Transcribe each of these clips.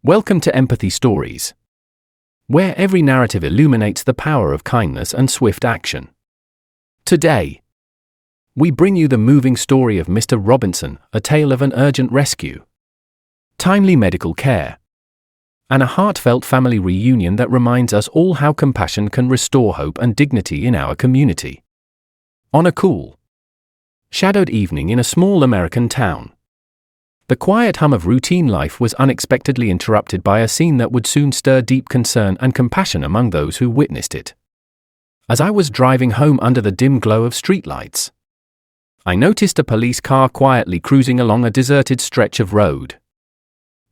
Welcome to Empathy Stories, where every narrative illuminates the power of kindness and swift action. Today, we bring you the moving story of Mr. Robinson, a tale of an urgent rescue, timely medical care, and a heartfelt family reunion that reminds us all how compassion can restore hope and dignity in our community. On a cool, shadowed evening in a small American town, the quiet hum of routine life was unexpectedly interrupted by a scene that would soon stir deep concern and compassion among those who witnessed it. As I was driving home under the dim glow of streetlights, I noticed a police car quietly cruising along a deserted stretch of road.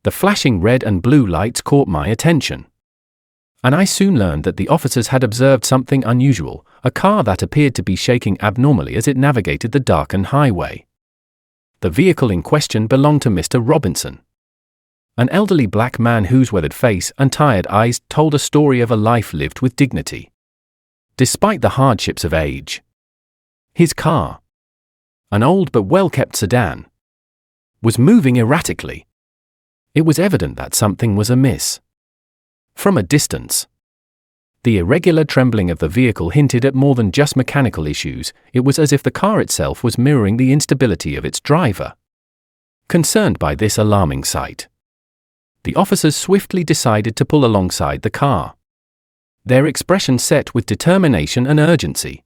The flashing red and blue lights caught my attention, and I soon learned that the officers had observed something unusual, a car that appeared to be shaking abnormally as it navigated the darkened highway. The vehicle in question belonged to Mr. Robinson, an elderly black man whose weathered face and tired eyes told a story of a life lived with dignity, despite the hardships of age. His car, an old but well-kept sedan, was moving erratically. It was evident that something was amiss. From a distance, the irregular trembling of the vehicle hinted at more than just mechanical issues. It was as if the car itself was mirroring the instability of its driver. Concerned by this alarming sight, the officers swiftly decided to pull alongside the car, their expression set with determination and urgency.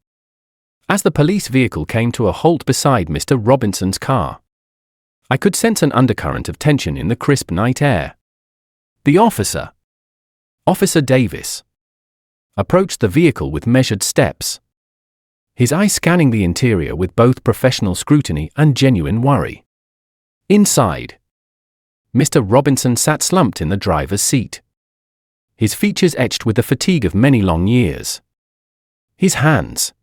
As the police vehicle came to a halt beside Mr. Robinson's car, I could sense an undercurrent of tension in the crisp night air. The officer, Officer Davis, approached the vehicle with measured steps, his eyes scanning the interior with both professional scrutiny and genuine worry. Inside, Mr. Robinson sat slumped in the driver's seat, his features etched with the fatigue of many long years. His hands,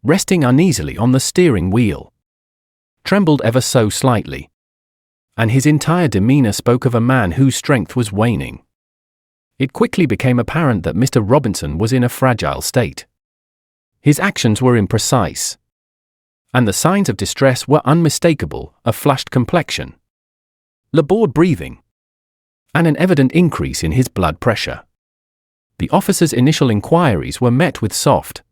resting uneasily on the steering wheel, trembled ever so slightly, and his entire demeanor spoke of a man whose strength was waning. It quickly became apparent that Mr. Robinson was in a fragile state. His actions were imprecise, and the signs of distress were unmistakable: a flushed complexion, labored breathing, and an evident increase in his blood pressure. The officer's initial inquiries were met with soft,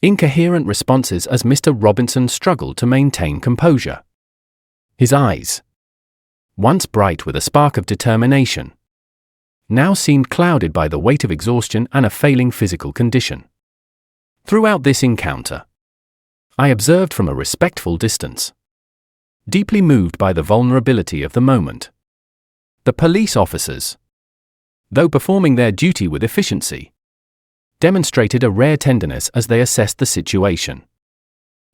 incoherent responses as Mr. Robinson struggled to maintain composure. His eyes, once bright with a spark of determination, now seemed clouded by the weight of exhaustion and a failing physical condition. Throughout this encounter, I observed from a respectful distance, deeply moved by the vulnerability of the moment. The police officers, though performing their duty with efficiency, demonstrated a rare tenderness as they assessed the situation.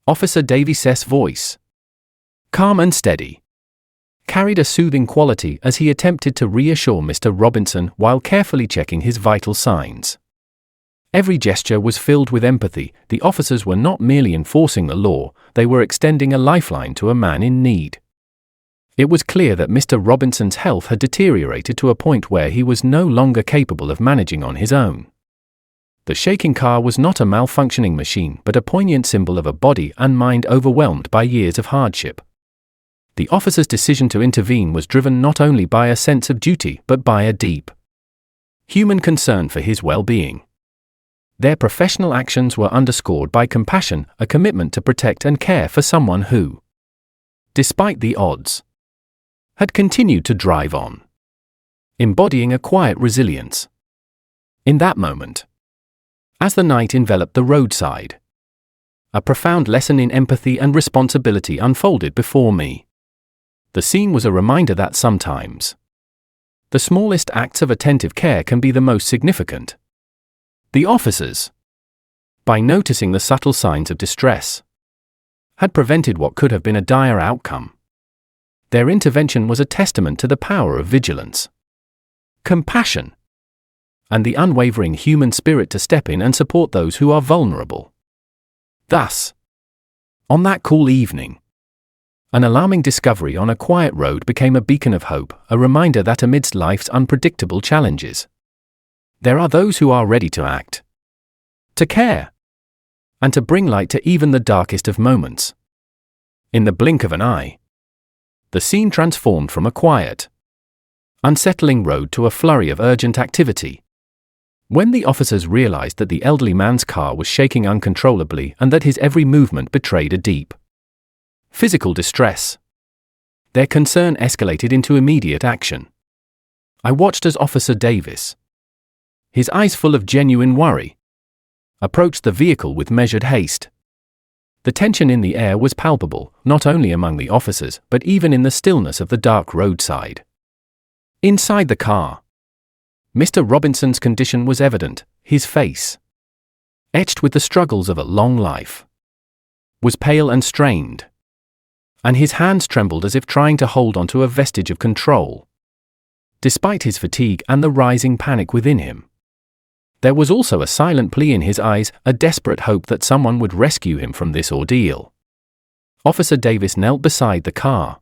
Officer Davis's voice, calm and steady, carried a soothing quality as he attempted to reassure Mr. Robinson while carefully checking his vital signs. Every gesture was filled with empathy. The officers were not merely enforcing the law, they were extending a lifeline to a man in need. It was clear that Mr. Robinson's health had deteriorated to a point where he was no longer capable of managing on his own. The shaking car was not a malfunctioning machine, but a poignant symbol of a body and mind overwhelmed by years of hardship. The officer's decision to intervene was driven not only by a sense of duty but by a deep, human concern for his well-being. Their professional actions were underscored by compassion, a commitment to protect and care for someone who, despite the odds, had continued to drive on, embodying a quiet resilience. In that moment, as the night enveloped the roadside, a profound lesson in empathy and responsibility unfolded before me. The scene was a reminder that sometimes the smallest acts of attentive care can be the most significant. The officers, by noticing the subtle signs of distress, had prevented what could have been a dire outcome. Their intervention was a testament to the power of vigilance, compassion, and the unwavering human spirit to step in and support those who are vulnerable. Thus, on that cool evening, an alarming discovery on a quiet road became a beacon of hope, a reminder that amidst life's unpredictable challenges, there are those who are ready to act, to care, and to bring light to even the darkest of moments. In the blink of an eye, the scene transformed from a quiet, unsettling road to a flurry of urgent activity. When the officers realized that the elderly man's car was shaking uncontrollably and that his every movement betrayed a deep physical distress, their concern escalated into immediate action. I watched as Officer Davis, his eyes full of genuine worry, approached the vehicle with measured haste. The tension in the air was palpable, not only among the officers, but even in the stillness of the dark roadside. Inside the car, Mr. Robinson's condition was evident. His face, etched with the struggles of a long life, was pale and strained, and his hands trembled as if trying to hold onto a vestige of control. Despite his fatigue and the rising panic within him, there was also a silent plea in his eyes, a desperate hope that someone would rescue him from this ordeal. Officer Davis knelt beside the car,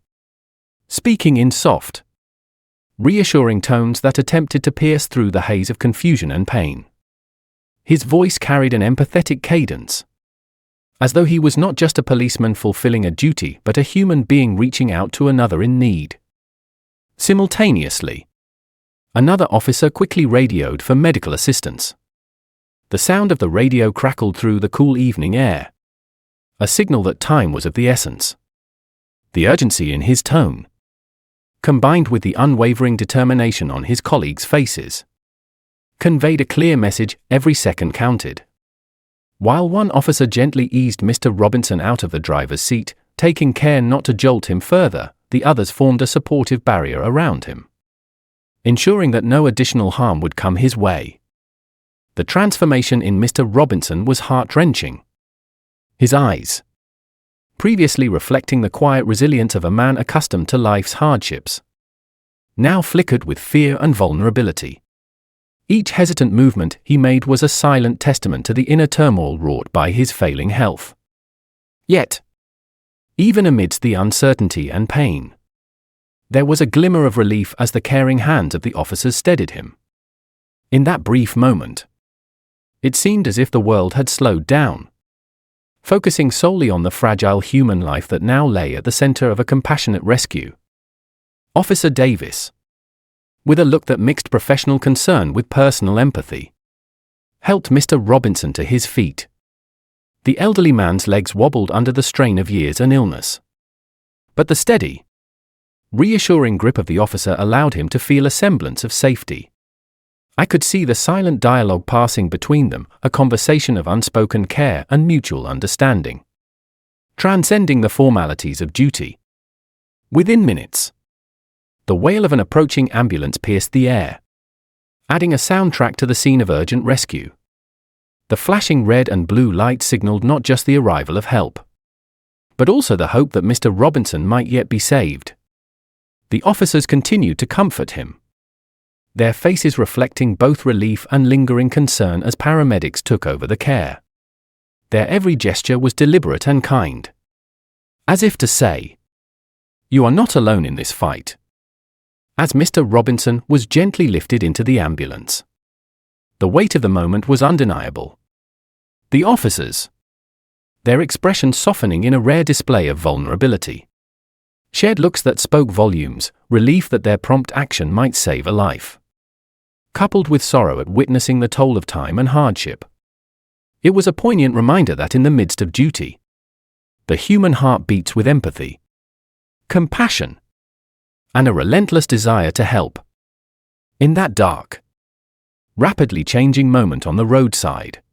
speaking in soft, reassuring tones that attempted to pierce through the haze of confusion and pain. His voice carried an empathetic cadence, as though he was not just a policeman fulfilling a duty but a human being reaching out to another in need. Simultaneously, another officer quickly radioed for medical assistance. The sound of the radio crackled through the cool evening air, a signal that time was of the essence. The urgency in his tone, combined with the unwavering determination on his colleagues' faces, conveyed a clear message: every second counted. While one officer gently eased Mr. Robinson out of the driver's seat, taking care not to jolt him further, the others formed a supportive barrier around him, ensuring that no additional harm would come his way. The transformation in Mr. Robinson was heart-wrenching. His eyes, previously reflecting the quiet resilience of a man accustomed to life's hardships, now flickered with fear and vulnerability. Each hesitant movement he made was a silent testament to the inner turmoil wrought by his failing health. Yet, even amidst the uncertainty and pain, there was a glimmer of relief as the caring hands of the officers steadied him. In that brief moment, it seemed as if the world had slowed down, focusing solely on the fragile human life that now lay at the center of a compassionate rescue. Officer Davis, with a look that mixed professional concern with personal empathy, helped Mr. Robinson to his feet. The elderly man's legs wobbled under the strain of years and illness, but the steady, reassuring grip of the officer allowed him to feel a semblance of safety. I could see the silent dialogue passing between them, a conversation of unspoken care and mutual understanding, transcending the formalities of duty. Within minutes, the wail of an approaching ambulance pierced the air, adding a soundtrack to the scene of urgent rescue. The flashing red and blue light signaled not just the arrival of help, but also the hope that Mr. Robinson might yet be saved. The officers continued to comfort him, their faces reflecting both relief and lingering concern as paramedics took over the care. Their every gesture was deliberate and kind, as if to say, "You are not alone in this fight." As Mr. Robinson was gently lifted into the ambulance, the weight of the moment was undeniable. The officers, their expressions softening in a rare display of vulnerability, shared looks that spoke volumes, relief that their prompt action might save a life, coupled with sorrow at witnessing the toll of time and hardship. It was a poignant reminder that in the midst of duty, the human heart beats with empathy, compassion, and a relentless desire to help. In that dark, rapidly changing moment on the roadside,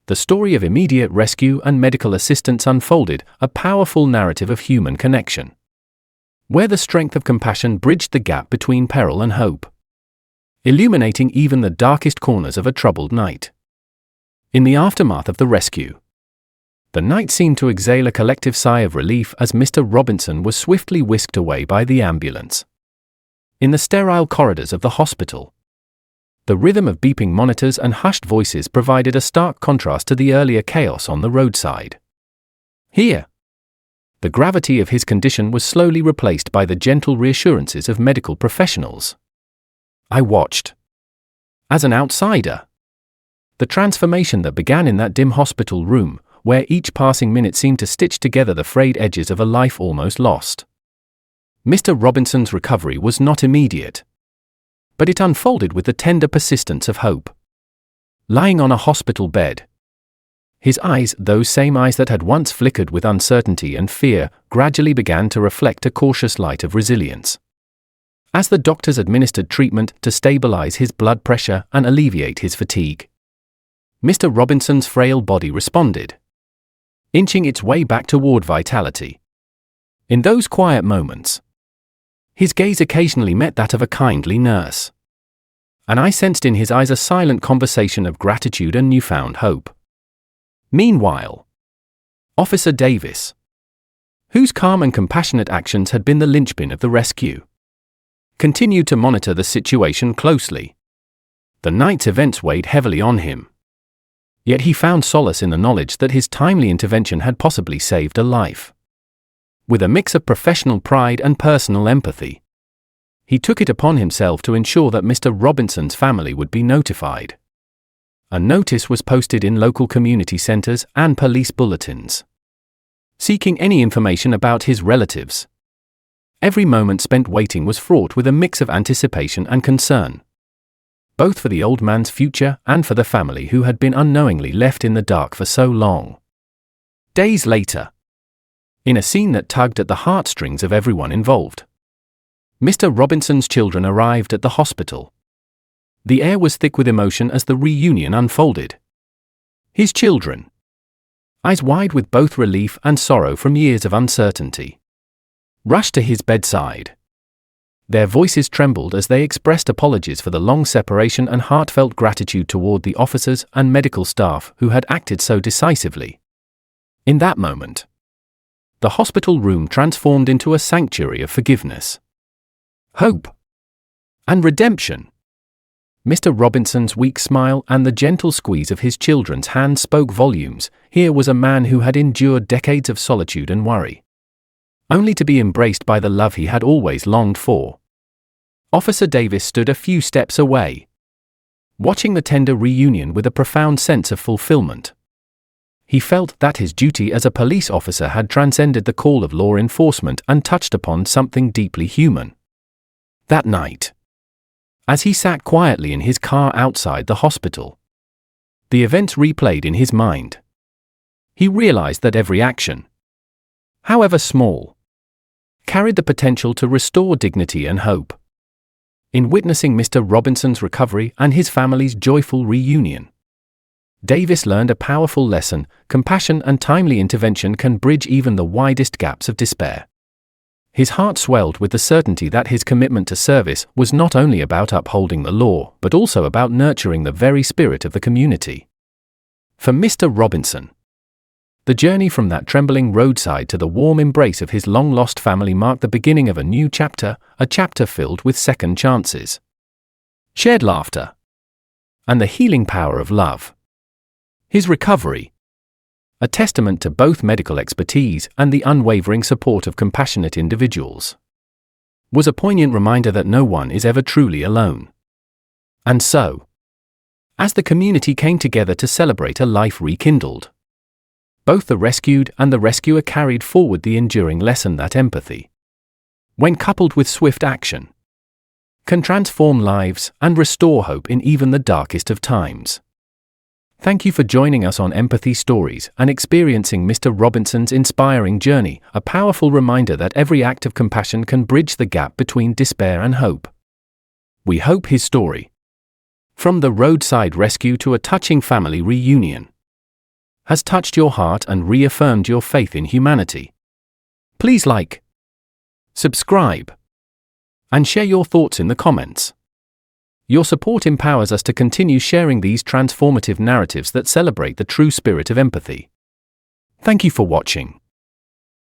the story of immediate rescue and medical assistance unfolded, a powerful narrative of human connection, where the strength of compassion bridged the gap between peril and hope, illuminating even the darkest corners of a troubled night. In the aftermath of the rescue, the night seemed to exhale a collective sigh of relief as Mr. Robinson was swiftly whisked away by the ambulance. In the sterile corridors of the hospital, the rhythm of beeping monitors and hushed voices provided a stark contrast to the earlier chaos on the roadside. Here, the gravity of his condition was slowly replaced by the gentle reassurances of medical professionals. I watched, as an outsider, the transformation that began in that dim hospital room, where each passing minute seemed to stitch together the frayed edges of a life almost lost. Mr. Robinson's recovery was not immediate, but it unfolded with the tender persistence of hope. Lying on a hospital bed, his eyes, those same eyes that had once flickered with uncertainty and fear, gradually began to reflect a cautious light of resilience. As the doctors administered treatment to stabilize his blood pressure and alleviate his fatigue, Mr. Robinson's frail body responded, inching its way back toward vitality. In those quiet moments, his gaze occasionally met that of a kindly nurse, and I sensed in his eyes a silent conversation of gratitude and newfound hope. Meanwhile, Officer Davis, whose calm and compassionate actions had been the linchpin of the rescue, continued to monitor the situation closely. The night's events weighed heavily on him, yet he found solace in the knowledge that his timely intervention had possibly saved a life. With a mix of professional pride and personal empathy, he took it upon himself to ensure that Mr. Robinson's family would be notified. A notice was posted in local community centers and police bulletins, seeking any information about his relatives. Every moment spent waiting was fraught with a mix of anticipation and concern, both for the old man's future and for the family who had been unknowingly left in the dark for so long. Days later, in a scene that tugged at the heartstrings of everyone involved, Mr. Robinson's children arrived at the hospital. The air was thick with emotion as the reunion unfolded. His children, eyes wide with both relief and sorrow from years of uncertainty, rushed to his bedside. Their voices trembled as they expressed apologies for the long separation and heartfelt gratitude toward the officers and medical staff who had acted so decisively. In that moment, the hospital room transformed into a sanctuary of forgiveness, hope, and redemption. Mr. Robinson's weak smile and the gentle squeeze of his children's hand spoke volumes. Here was a man who had endured decades of solitude and worry, only to be embraced by the love he had always longed for. Officer Davis stood a few steps away, watching the tender reunion with a profound sense of fulfillment. He felt that his duty as a police officer had transcended the call of law enforcement and touched upon something deeply human. That night, as he sat quietly in his car outside the hospital, the events replayed in his mind. He realized that every action, however small, carried the potential to restore dignity and hope. In witnessing Mr. Robinson's recovery and his family's joyful reunion, Davis learned a powerful lesson: compassion and timely intervention can bridge even the widest gaps of despair. His heart swelled with the certainty that his commitment to service was not only about upholding the law, but also about nurturing the very spirit of the community. For Mr. Robinson, the journey from that trembling roadside to the warm embrace of his long-lost family marked the beginning of a new chapter, a chapter filled with second chances, shared laughter, and the healing power of love. His recovery, a testament to both medical expertise and the unwavering support of compassionate individuals, was a poignant reminder that no one is ever truly alone. And so, as the community came together to celebrate a life rekindled, both the rescued and the rescuer carried forward the enduring lesson that empathy, when coupled with swift action, can transform lives and restore hope in even the darkest of times. Thank you for joining us on Empathy Stories and experiencing Mr. Robinson's inspiring journey, a powerful reminder that every act of compassion can bridge the gap between despair and hope. We hope his story, from the roadside rescue to a touching family reunion, has touched your heart and reaffirmed your faith in humanity. Please like, subscribe, and share your thoughts in the comments. Your support empowers us to continue sharing these transformative narratives that celebrate the true spirit of empathy. Thank you for watching.